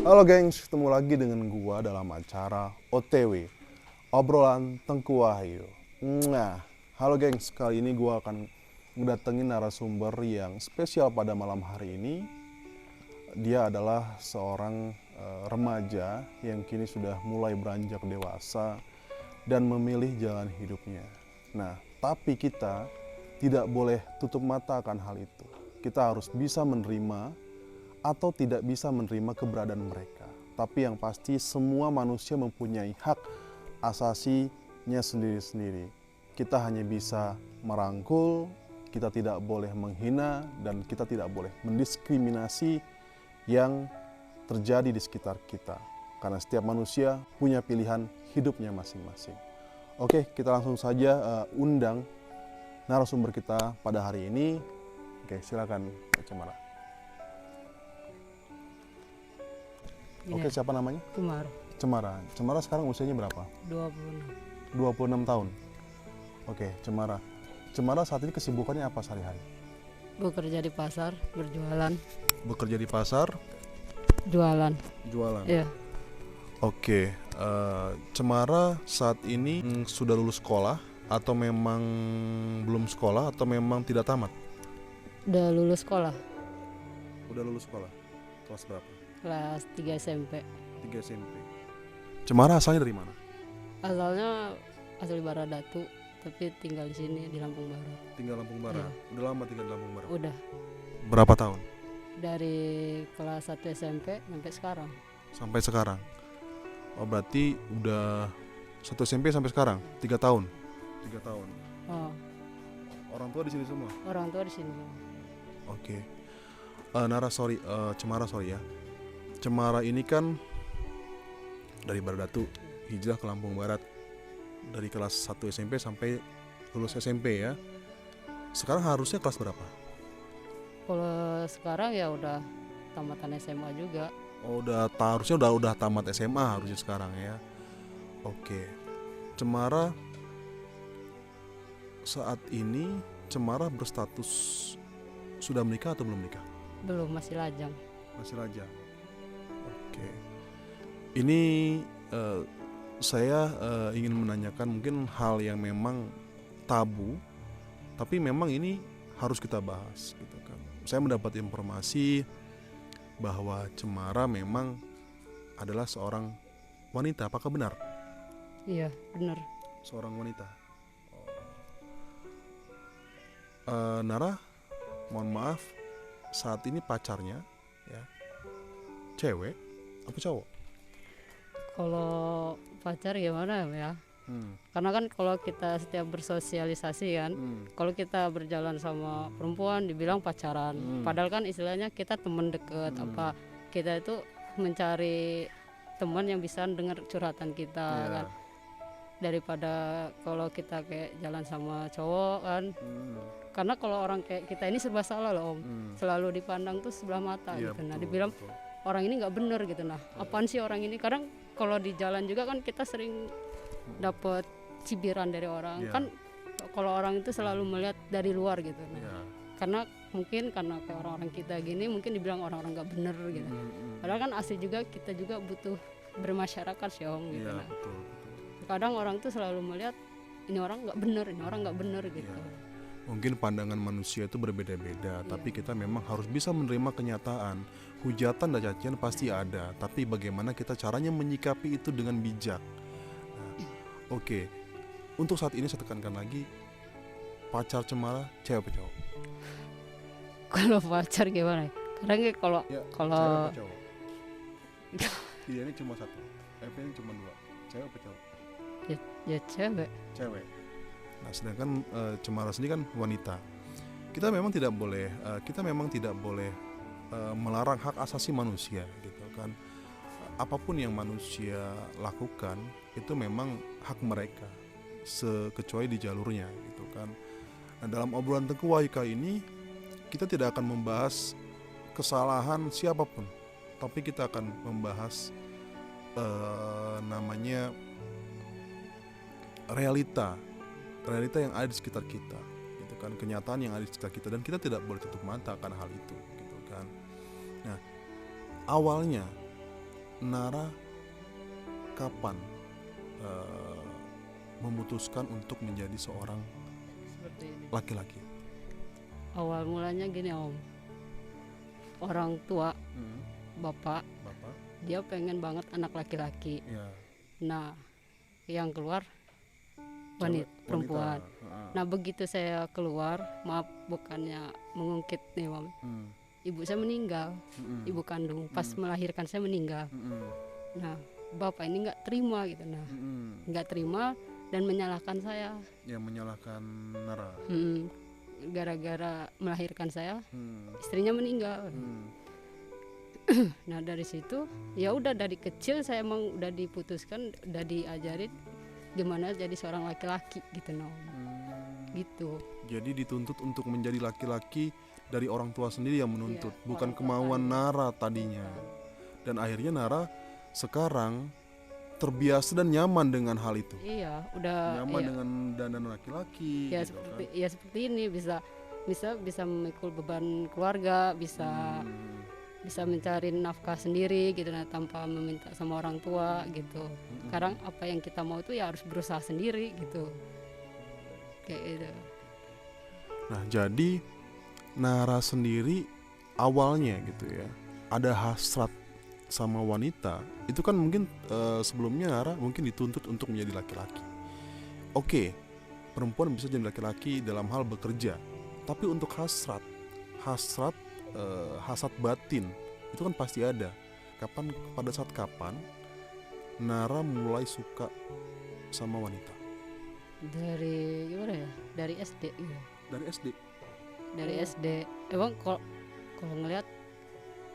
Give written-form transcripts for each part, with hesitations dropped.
Halo gengs, ketemu lagi dengan gua dalam acara OTW, obrolan Tengku Wahyu. Nah, halo gengs, kali ini gua akan ngedatengin narasumber yang spesial pada malam hari ini. Dia adalah seorang remaja yang kini sudah mulai beranjak dewasa dan memilih jalan hidupnya. Nah, tapi kita tidak boleh tutup mata akan hal itu. Kita harus bisa menerima atau tidak bisa menerima keberadaan mereka. Tapi yang pasti semua manusia mempunyai hak asasinya sendiri-sendiri. Kita hanya bisa merangkul, kita tidak boleh menghina, dan kita tidak boleh mendiskriminasi yang terjadi di sekitar kita. Karena setiap manusia punya pilihan hidupnya masing-masing. Oke, kita langsung saja undang narasumber kita pada hari ini. Oke, silakan Pak Cemara. Oke, siapa namanya? Cemara. Cemara sekarang usianya berapa? 26. 26 tahun. Oke, Cemara. Cemara saat ini kesibukannya apa sehari-hari? Bekerja di pasar, berjualan. Bekerja di pasar, Jualan. jualan. Iya, Oke, Cemara saat ini sudah lulus sekolah atau memang belum sekolah atau memang tidak tamat? udah lulus sekolah, Udah lulus sekolah. Kelas berapa? kelas 3 SMP. 3 SMP. Cemara asalnya dari mana? Asalnya asli Baradatu, tapi tinggal di sini di Lampung Barat. Tinggal Lampung Barat. Iya. Udah lama tinggal di Lampung Barat. Udah Berapa tahun? dari kelas 1 SMP sampai sekarang. Sampai sekarang. Oh, berarti udah 1 SMP sampai sekarang 3 tahun. 3 tahun. Oh, Orang tua di sini semua. orang tua di sini. Oke. Cemara sorry ya. Cemara ini kan dari Baradatu hijrah ke Lampung Barat dari kelas 1 SMP sampai lulus SMP ya. Sekarang harusnya kelas berapa? Kalau sekarang ya udah tamatan SMA juga. Oh, harusnya udah tamat SMA harusnya sekarang ya. Oke. Cemara saat ini Cemara berstatus sudah menikah atau belum menikah? Belum, masih lajang. Masih lajang. Oke. Ini saya ingin menanyakan mungkin hal yang memang tabu, tapi memang ini harus kita bahas gitu kan. Saya mendapat informasi bahwa Cemara memang adalah seorang wanita. Apakah benar? Iya, bener. Seorang wanita. Nara, mohon maaf, saat ini pacarnya ya cewek apa cowok? Kalau pacar gimana ya? Karena kan kalau kita setiap bersosialisasi kan, kalau kita berjalan sama perempuan dibilang pacaran, padahal kan istilahnya kita teman deket, apa kita itu mencari teman yang bisa dengar curhatan kita kan, daripada kalau kita kayak jalan sama cowok kan. Karena kalau orang kayak kita ini serba salah loh Om, selalu dipandang tuh sebelah mata Iya, gitu. Nah, betul, dibilang betul. orang ini nggak bener gitu. Nah, apaan sih orang ini? Kadang kalau di jalan juga kan kita sering dapat cibiran dari orang. Iya. Kan kalau orang itu selalu melihat dari luar gitu. Nah, Iya. karena kayak orang-orang kita gini mungkin dibilang orang-orang nggak bener gitu. Padahal kan asli juga kita juga butuh bermasyarakat sih Om gitu. Iya, Nah, betul. kadang orang tuh selalu melihat ini orang nggak bener, ini orang nggak bener gitu. Iya. Mungkin pandangan manusia itu berbeda-beda, tapi kita memang harus bisa menerima kenyataan. Hujatan dan cacian pasti ada, tapi bagaimana kita caranya menyikapi itu dengan bijak. Nah, oke. Untuk saat ini saya tekankan lagi, pacar Cemara cewek apa cowok? Kalau pacar gimana? Kadang kayak kalau Ya, kalau cewek apa cowok? Iya, ini cuma satu. Ini cuma dua. Cewek apa cowok? ya cewek. Cewek. Nah, sedangkan Cemara sendiri kan wanita. Kita memang tidak boleh melarang hak asasi manusia gitu kan. Apapun yang manusia lakukan itu memang hak mereka, kecuali di jalurnya gitu kan. Nah, dalam obrolan Tengku Wahyu kali ini kita tidak akan membahas kesalahan siapapun, tapi kita akan membahas namanya realita yang ada di sekitar kita gitu kan, kenyataan yang ada di sekitar kita, dan kita tidak boleh tutup mata akan hal itu gitu kan. Nah, awalnya Nara kapan memutuskan untuk menjadi seorang Seperti ini. laki-laki? Awal mulanya gini Om, orang tua bapak Bapak? dia pengen banget anak laki-laki. Ya. Nah yang keluar Cewek, perempuan. wanita. Heeh. Nah begitu saya keluar, maaf bukannya mengungkit nih Om, ibu saya meninggal, ibu kandung pas melahirkan saya meninggal. Nah bapak ini nggak terima gitu, nah nggak terima dan menyalahkan saya. Yang menyalahkan Nara. Gara-gara melahirkan saya, istrinya meninggal. Nah dari situ ya udah, dari kecil saya emang udah diputuskan, udah diajarin gimana jadi seorang laki-laki gitu gitu. Jadi dituntut untuk menjadi laki-laki dari orang tua sendiri yang menuntut, Iya, bukan orang tua kemauan Nara tadinya. Dan akhirnya Nara sekarang terbiasa dan nyaman dengan hal itu. Iya udah Nyaman iya. dengan dandan laki-laki Ya gitu seperti kan. ya seperti ini, bisa memikul beban keluarga, bisa mencari nafkah sendiri gitu, nah tanpa meminta sama orang tua gitu. Sekarang apa yang kita mau itu ya harus berusaha sendiri gitu, kayak gitu. Nah jadi Nara sendiri awalnya gitu ya ada hasrat sama wanita itu kan mungkin sebelumnya Nara mungkin dituntut untuk menjadi laki-laki. Oke, perempuan bisa jadi laki-laki dalam hal bekerja, tapi untuk hasrat batin itu kan pasti ada. Pada saat kapan Nara mulai suka sama wanita? Dari gimana ya, dari SD gitu. Dari SD. Emang kalau ngelihat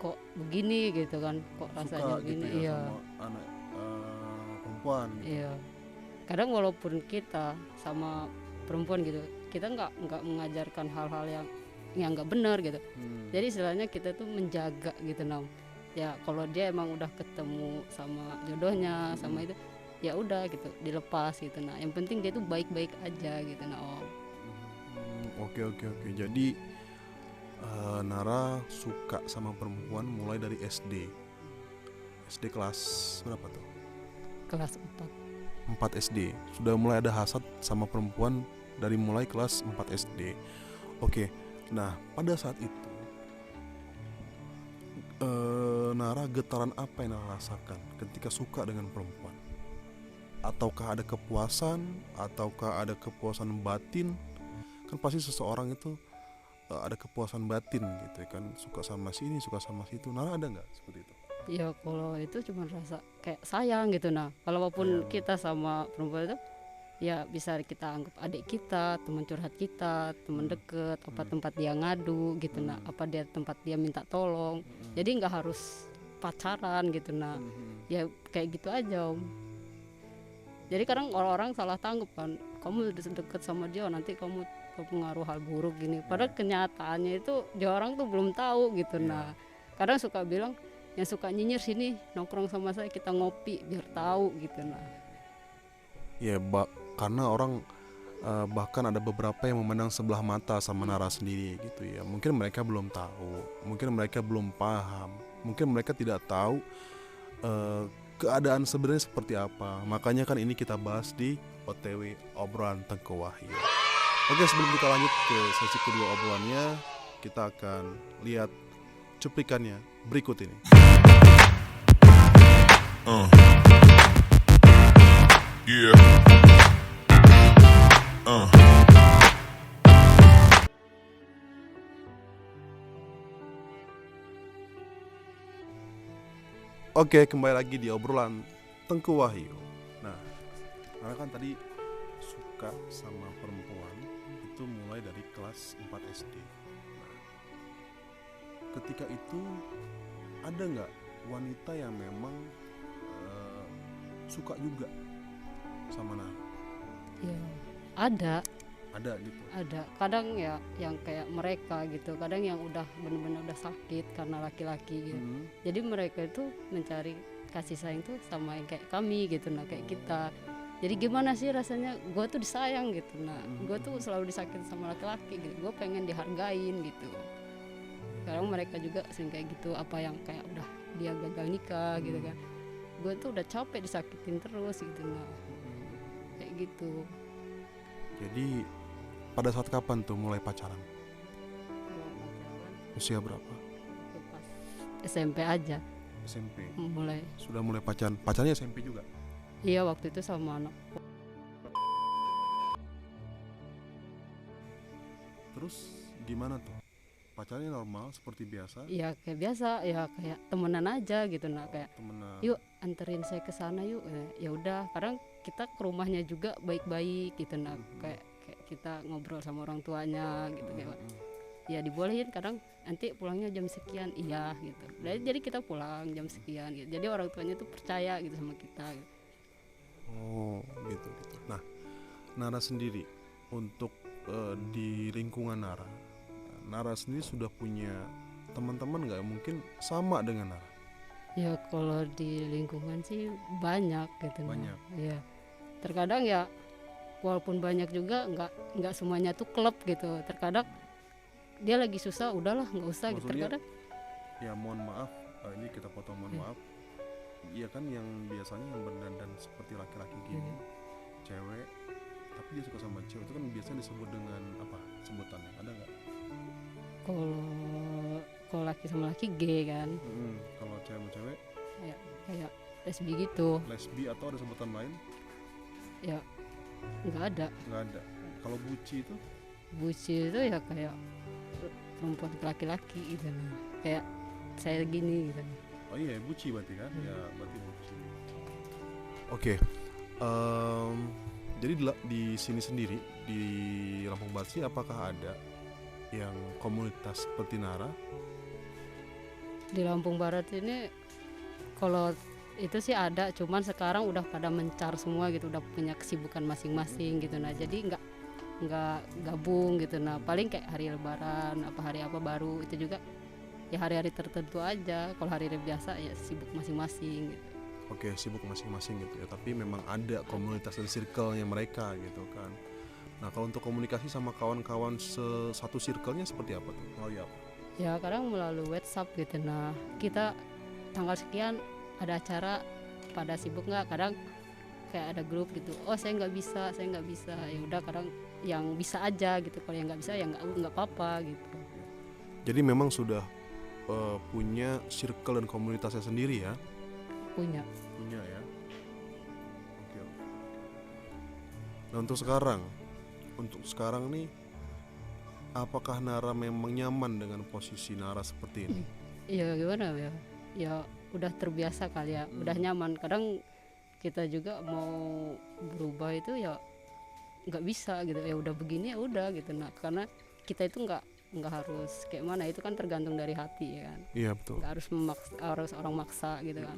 kok begini gitu kan, kok rasanya Suka begini. gitu ya Iya sama anak perempuan gitu. iya. Kadang walaupun kita sama perempuan gitu, kita nggak mengajarkan hal-hal yang nggak benar gitu. Jadi istilahnya kita tuh menjaga gitu ya. Kalau dia emang udah ketemu sama jodohnya sama itu, ya udah gitu, dilepas gitu. Nah yang penting dia tuh baik-baik aja gitu. Oke. Jadi Nara suka sama perempuan mulai dari SD. SD kelas berapa tuh? Kelas 4 SD. Sudah mulai ada hasad sama perempuan dari mulai kelas 4 SD. Oke. Nah, pada saat itu Nara, getaran apa yang Nara rasakan ketika suka dengan perempuan? Ataukah ada kepuasan? Ataukah ada kepuasan batin? Kan pasti seseorang itu ada kepuasan batin gitu kan, suka sama sini, suka sama situ. Nara ada nggak seperti itu? Ya kalau itu cuma rasa kayak sayang gitu. Nah walaupun kita sama perempuan itu ya bisa kita anggap adik kita, teman curhat kita, teman deket, apa tempat dia ngadu gitu. Nah apa dia tempat dia minta tolong. Jadi nggak harus pacaran gitu. Nah ya kayak gitu aja Om. Jadi kadang orang-orang salah tanggap kan, kamu deket sama dia nanti kamu terpengaruh hal buruk gini. Padahal kenyataannya itu dia orang tuh belum tahu gitu. Nah kadang suka bilang yang suka nyinyir sini nongkrong sama saya, kita ngopi biar tahu gitu. Nah Ya karena orang bahkan ada beberapa yang memandang sebelah mata sama Nara sendiri gitu ya. Mungkin mereka belum tahu, mungkin mereka belum paham, mungkin mereka tidak tahu keadaan sebenarnya seperti apa. Makanya kan ini kita bahas di OTW, obrolan Tengku Wahyu. Oke, sebelum kita lanjut ke sesi kedua obrolannya, kita akan lihat cuplikannya berikut ini. Yeah. Oke, kembali lagi di obrolan Tengku Wahyu. Nah, karena kan tadi suka sama perempuan itu mulai dari kelas 4 SD. Nah, ketika itu ada nggak wanita yang memang suka juga sama Nara? ya ada Gitu. ada kadang ya yang kayak mereka gitu, kadang yang udah benar-benar udah sakit karena laki-laki gitu. Jadi mereka itu mencari kasih sayang tuh sama yang kayak kami gitu. Nah kayak kita, jadi gimana sih rasanya gue tuh disayang gitu. Nah gue tuh selalu disakitin sama laki-laki gitu, gue pengen dihargain gitu. Kadang mereka juga sering kayak gitu, apa yang kayak udah dia gagal nikah gitu kan, gue tuh udah capek disakitin terus gitu nah kayak gitu. Jadi pada saat kapan tuh mulai pacaran? Kalau pacaran Usia berapa? waktu pas SMP aja SMP. mulai. Sudah mulai pacaran. Pacarnya SMP juga. Iya waktu itu sama anak. Terus gimana tuh? Pacarnya normal seperti biasa? Ya kayak biasa ya kayak temenan aja gitu nah kayak Temenan. yuk anterin saya ke sana yuk. Ya udah kadang kita ke rumahnya juga baik-baik gitu nah kayak kita ngobrol sama orang tuanya gitu kayak ya dibolehin kadang nanti pulangnya jam sekian iya gitu. Jadi kita pulang jam sekian gitu. Jadi orang tuanya tuh percaya gitu sama kita gitu. Oh gitu. Nah, Nara sendiri untuk di lingkungan Nara sendiri sudah punya teman-teman nggak mungkin sama dengan Nara? Ya kalau di lingkungan sih banyak gitu nah. Banyak. Ya terkadang ya walaupun banyak juga nggak semuanya tuh klub gitu. Terkadang dia lagi susah udahlah nggak usah gitu. Maksudnya, Terkadang ya mohon maaf, ini kita potong mohon maaf. Iya kan yang biasanya yang berdandan seperti laki-laki gini, cewek, tapi dia suka sama cewek itu kan biasanya disebut dengan apa sebutannya? Ada nggak? kalau laki sama laki gay kan Kalau cewek sama cewek, kayak lesbi gitu lesbi atau ada sebutan lain? ya nggak ada. Nggak ada. Kalau buci itu? Buci itu ya kayak perempuan ke laki-laki gitu nah. Kayak saya gini gitu. Oh iya, buci berarti kan? Ya berarti buci. Oke. Jadi di sini sendiri di Lampung Barat sih apakah ada yang komunitas seperti Nara? Di Lampung Barat ini kalau itu sih ada, cuman sekarang udah pada mencar semua gitu, udah punya kesibukan masing-masing gitu. Nah jadi nggak gabung gitu. Nah paling kayak hari Lebaran apa hari apa baru itu juga ya hari-hari tertentu aja. Kalau hari-hari biasa ya sibuk masing-masing gitu. Oke, sibuk masing-masing gitu ya. Tapi memang ada komunitas dan circle-nya mereka gitu kan. Nah kalau untuk komunikasi sama kawan-kawan satu circle-nya seperti apa tuh? Melalui apa? Ya kadang melalui WhatsApp gitu. Nah kita tanggal sekian ada acara, pada sibuk nggak? Kadang kayak ada grup gitu. Oh saya nggak bisa. Ya udah kadang yang bisa aja gitu. Kalau yang nggak bisa ya nggak apa-apa gitu. Jadi memang sudah punya circle dan komunitasnya sendiri ya? Punya Ya. Oke. Nah untuk sekarang nih, apakah Nara memang nyaman dengan posisi Nara seperti ini? ya gimana ya, ya udah terbiasa kali ya, udah nyaman. Kadang kita juga mau berubah itu ya nggak bisa gitu, ya udah begini ya udah gitu. Nah karena kita itu nggak harus kayak mana, itu kan tergantung dari hati ya kan. Iya betul. Nggak harus orang maksa gitu kan.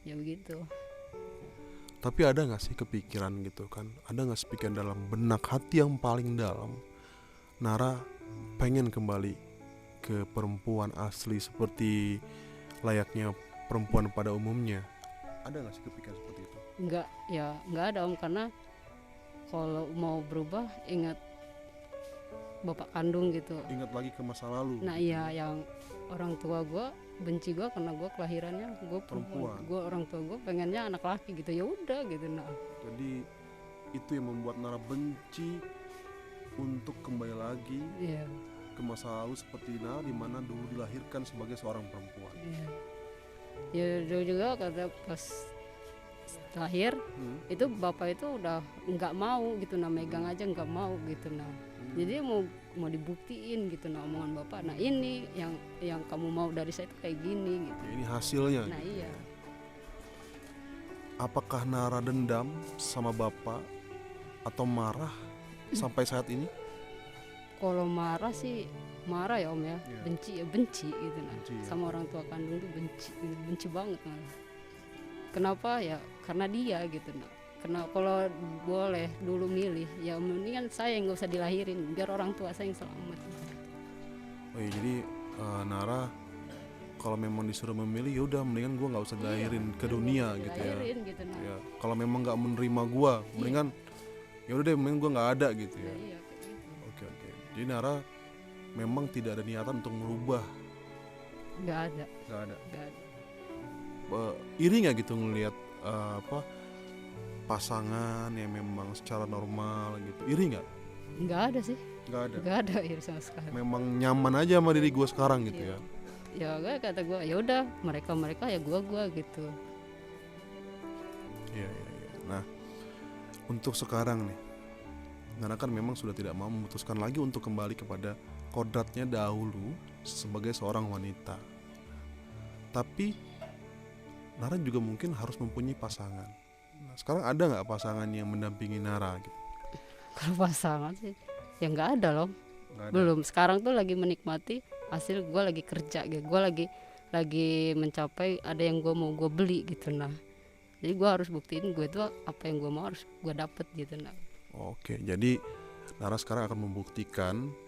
Ya begitu. Tapi ada gak sih kepikiran gitu kan, ada gak sih pikiran dalam benak hati yang paling dalam, Nara pengen kembali ke perempuan asli seperti layaknya perempuan pada umumnya? Ada gak sih kepikiran seperti itu? Nggak ada om, karena kalau mau berubah ingat bapak kandung gitu. Ingat lagi ke masa lalu? Nah iya, yang orang tua gue benci gue karena gue kelahirannya gue perempuan. Gue orang tua gue pengennya anak laki gitu, ya udah gitu. Nah jadi itu yang membuat Nara benci untuk kembali lagi ke masa lalu seperti Nara di mana dulu dilahirkan sebagai seorang perempuan. Ya dulu juga kata pas lahir itu bapak itu udah nggak mau gitu, nah megang aja nggak mau gitu. Nah jadi mau dibuktiin gitu, nah omongan bapak, nah ini yang kamu mau dari saya itu kayak gini gitu. Ya, ini hasilnya. Nah gitu. iya. Apakah Nara dendam sama bapak atau marah sampai saat ini? Kalau marah sih marah ya om ya, benci gitu. Nah sama orang tua kandung tuh benci banget malah. Kenapa ya? Karena dia gitu. Nah karena kalau boleh dulu milih ya mendingan saya nggak usah dilahirin, biar orang tua saya yang selamat. Oh iya, jadi Nara kalau memang disuruh memilih ya udah mendingan gue nggak usah dilahirin ke dunia gitu ya. Gitu, nah. Ya kalau memang nggak menerima gue mendingan ya udah deh, mendingan gue nggak ada gitu ya. Iya, kayak gitu. Oke. Jadi Nara memang tidak ada niatan untuk merubah. Nggak ada. iri nggak gitu ngelihat pasangan yang memang secara normal gitu, iri nggak? Nggak ada sih, Nggak ada. nggak ada iri sama sekali. Memang nyaman aja sama diri gue sekarang gitu Iya. ya. Ya gue kata gue ya udah mereka ya gue gitu. Iya. Nah, untuk sekarang nih, Nara kan memang sudah tidak mau memutuskan lagi untuk kembali kepada kodratnya dahulu sebagai seorang wanita. Tapi Nara juga mungkin harus mempunyai pasangan. Nah, sekarang ada nggak pasangan yang mendampingi Nara gitu? Kalau pasangan sih ya nggak ada loh. Nggak ada. Belum, sekarang tuh lagi menikmati hasil gue lagi kerja gitu, gue lagi mencapai ada yang gue mau gue beli gitu. Nah jadi gue harus buktiin gue itu apa yang gue mau harus gue dapet gitu. Nah Oke, jadi Nara sekarang akan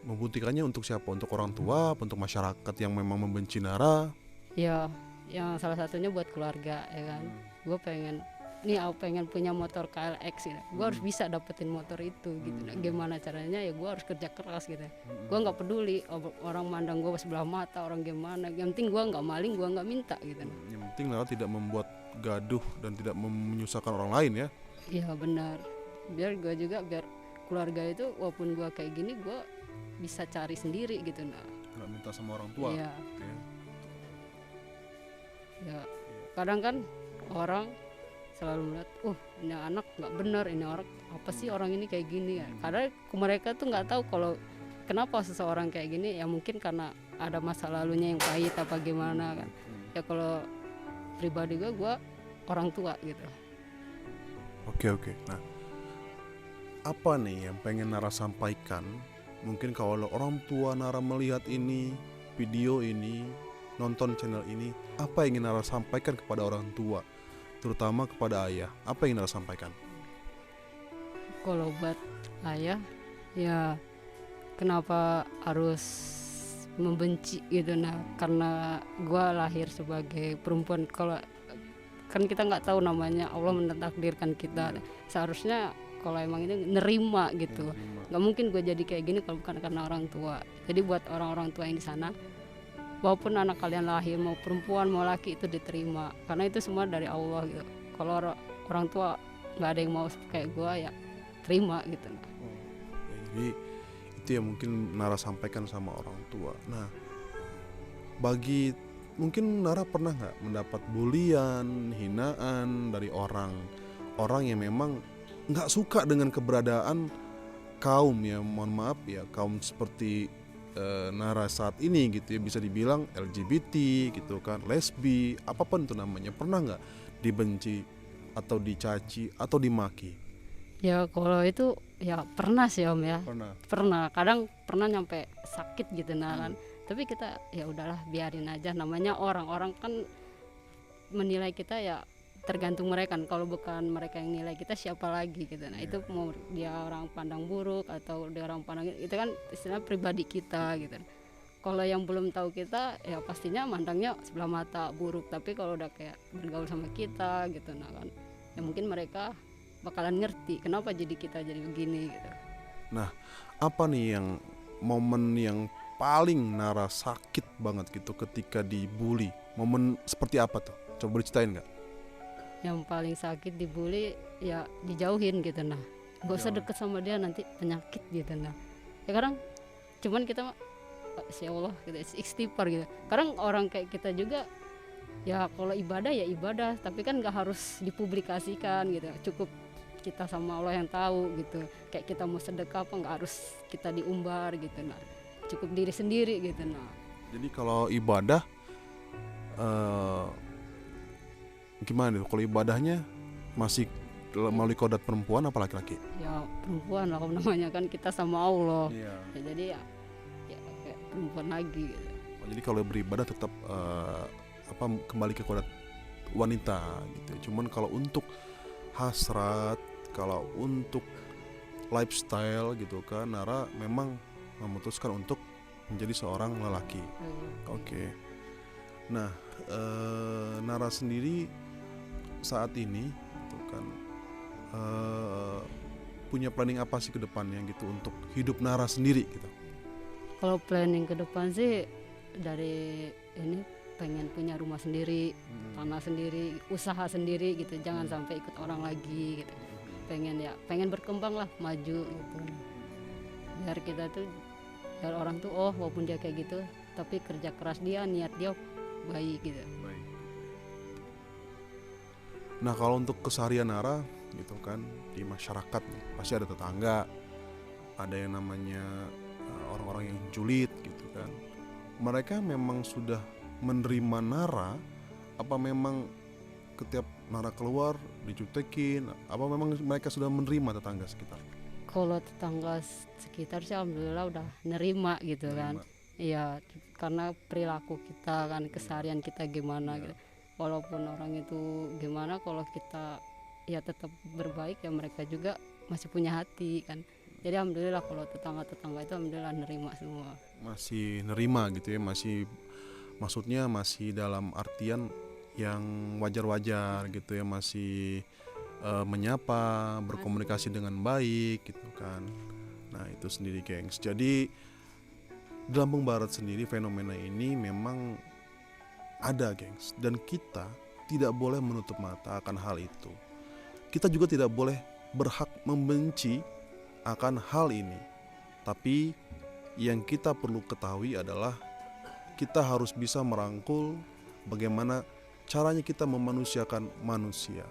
membuktikannya untuk siapa? Untuk orang tua, untuk masyarakat yang memang membenci Nara. ya yang salah satunya buat keluarga ya kan. Gue pengen aku pengen punya motor KLX gitu. Gue harus bisa dapetin motor itu gitu. Nah, gimana caranya ya gue harus kerja keras gitu. Gue nggak peduli orang mandang gue sebelah mata orang gimana. Yang penting gue nggak maling, gue nggak minta gitu. Yang penting Nara tidak membuat gaduh dan tidak menyusahkan orang lain ya. Iya benar. Biar keluarga itu walaupun gue kayak gini gue bisa cari sendiri gitu. Nah Nggak minta sama orang tua. iya. Oke. Ya kadang kan orang selalu melihat ini anak nggak benar, ini orang apa sih orang ini kayak gini ya. Karena mereka tuh nggak tahu kalau kenapa seseorang kayak gini, ya mungkin karena ada masa lalunya yang pahit apa gimana kan. Ya kalau pribadi gue orang tua gitu. Oke. Nah, apa nih yang pengen Nara sampaikan? Mungkin kalau orang tua Nara melihat ini, video ini, nonton channel ini, apa yang ingin Nara sampaikan kepada orang tua, terutama kepada ayah? Apa yang Nara sampaikan? Kalau buat ayah ya kenapa harus membenci gitu. Nah karena gue lahir sebagai perempuan. Kalau kan kita nggak tahu namanya Allah mentakdirkan kita, seharusnya kalau emang ini nerima gitu. Nggak mungkin gue jadi kayak gini kalau bukan karena orang tua. Jadi buat orang-orang tua yang di sana, walaupun anak kalian lahir mau perempuan mau laki itu diterima karena itu semua dari Allah gitu. Kalau orang tua nggak ada yang mau kayak gue ya terima gitu. Ya, jadi itu yang mungkin Nara sampaikan sama orang tua. Nah, mungkin Nara pernah nggak mendapat bulian, hinaan dari orang yang memang nggak suka dengan keberadaan kaum, ya mohon maaf ya, kaum seperti Nara saat ini gitu ya, bisa dibilang LGBT gitu kan, lesbi, apapun itu namanya. Pernah nggak dibenci atau dicaci atau dimaki? Ya kalau itu ya pernah sih Om ya. Pernah. Kadang pernah nyampe sakit gitu kan. Tapi kita ya udahlah biarin aja, namanya orang kan menilai kita ya tergantung mereka kan. Kalau bukan mereka yang nilai kita siapa lagi gitu. Nah itu mau dia orang pandang buruk atau dia orang pandang itu kan istilah pribadi kita gitu. Kalau yang belum tahu kita ya pastinya mandangnya sebelah mata buruk. Tapi kalau udah kayak bergaul sama kita gitu nah kan ya mungkin mereka bakalan ngerti kenapa jadi kita jadi begini gitu. Nah, apa nih yang momen yang paling Nara sakit banget gitu ketika dibully? Momen seperti apa tuh? Coba diceritain nggak? Yang paling sakit dibully ya dijauhin gitu. Nah gak usah deket sama dia nanti penyakit gitu. Nah ya kadang cuman kita ya Allah gitu, istighfar gitu. Kadang orang kayak kita juga ya kalau ibadah ya ibadah, tapi kan gak harus dipublikasikan gitu. Cukup kita sama Allah yang tahu gitu. Kayak kita mau sedekah apa nggak harus kita diumbar gitu. Nah cukup diri sendiri gitu. Nah jadi kalau ibadah gimana nih? Kalau ibadahnya masih melalui kodrat perempuan apa laki-laki? ya perempuan lah namanya kan kita sama Allah. Iya. Ya, jadi ya kayak perempuan lagi gitu. Jadi kalau beribadah tetap kembali ke kodrat wanita gitu. Cuman kalau untuk hasrat, kalau untuk lifestyle gitu kan, Nara memang memutuskan untuk menjadi seorang lelaki. Oke. Nah, Nara sendiri saat ini gitu kan punya planning apa sih ke depannya gitu untuk hidup Nara sendiri gitu? Kalau planning ke depan sih dari ini pengen punya rumah sendiri, tanah sendiri, usaha sendiri gitu, jangan sampai ikut orang lagi gitu. Pengen berkembang lah, maju gitu. Biar kita tuh, biar orang tuh oh walaupun dia kayak gitu, tapi kerja keras dia, niat dia baik gitu. Baik. Nah kalau untuk keseharian Nara gitu kan di masyarakat nih, pasti ada tetangga, ada yang namanya orang-orang yang julid gitu kan. Mereka memang sudah menerima Nara, apa memang setiap Nara keluar dijutekin, apa memang mereka sudah menerima tetangga sekitar? Kalau tetangga sekitar sih alhamdulillah udah nerima gitu kan. Iya, karena perilaku kita kan, keseharian kita gimana gitu. Walaupun orang itu gimana, kalau kita ya tetap berbaik ya mereka juga masih punya hati kan. Jadi alhamdulillah kalau tetangga-tetangga itu alhamdulillah nerima semua. Masih nerima gitu ya, masih maksudnya masih dalam artian yang wajar-wajar gitu ya, masih menyapa, berkomunikasi dengan baik gitu kan. Nah itu sendiri gengs. Jadi di Lampung Barat sendiri fenomena ini memang ada gengs, dan kita tidak boleh menutup mata akan hal itu. Kita juga tidak boleh berhak membenci akan hal ini. Tapi yang kita perlu ketahui adalah kita harus bisa merangkul bagaimana caranya kita memanusiakan manusia.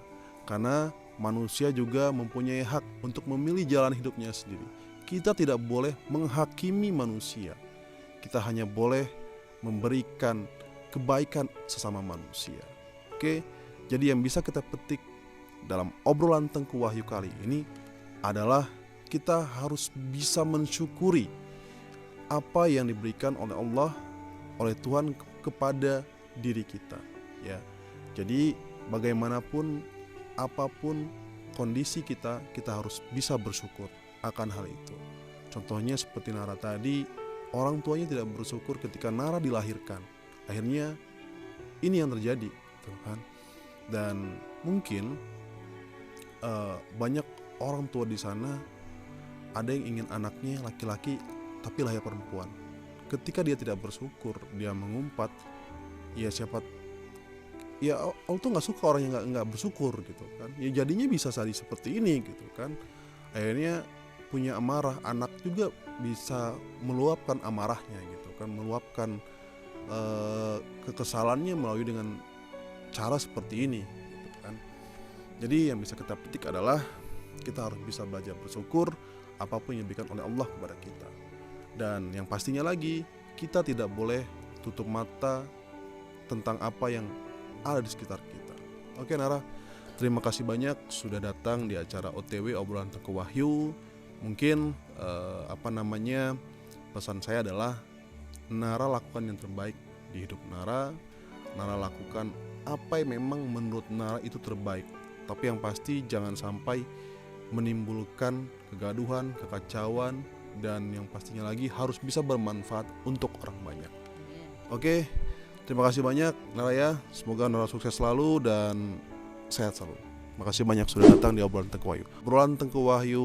Karena manusia juga mempunyai hak untuk memilih jalan hidupnya sendiri. Kita tidak boleh menghakimi manusia. Kita hanya boleh memberikan kebaikan sesama manusia. Oke, jadi yang bisa kita petik dalam obrolan Tengku Wahyu kali ini adalah kita harus bisa mensyukuri apa yang diberikan oleh Allah, oleh Tuhan kepada diri kita, ya. Jadi bagaimanapun apapun kondisi kita harus bisa bersyukur akan hal itu. Contohnya seperti Nara tadi, orang tuanya tidak bersyukur ketika Nara dilahirkan. Akhirnya ini yang terjadi, gitu kan. Dan mungkin banyak orang tua di sana ada yang ingin anaknya laki-laki tapi lahir perempuan. Ketika dia tidak bersyukur, dia mengumpat, ya Allah tuh nggak suka orang yang nggak bersyukur gitu kan. Ya jadinya bisa jadi seperti ini gitu kan. Akhirnya punya amarah, anak juga bisa meluapkan amarahnya gitu kan, meluapkan kekesalannya melalui dengan cara seperti ini gitu kan. Jadi yang bisa kita petik adalah kita harus bisa belajar bersyukur apapun yang diberikan oleh Allah kepada kita. Dan yang pastinya lagi, kita tidak boleh tutup mata tentang apa yang ada di sekitar kita. Oke Nara, terima kasih banyak sudah datang di acara OTW obrolan Tengku Wahyu. Mungkin pesan saya adalah Nara lakukan yang terbaik di hidup Nara. Nara lakukan apa yang memang menurut Nara itu terbaik. Tapi yang pasti jangan sampai menimbulkan kegaduhan, kekacauan, dan yang pastinya lagi harus bisa bermanfaat untuk orang banyak. Oke, terima kasih banyak Nara ya. Semoga Nara sukses selalu dan sehat selalu. Terima kasih banyak sudah datang di obrolan Tengku Wahyu. Obrolan Tengku Wahyu.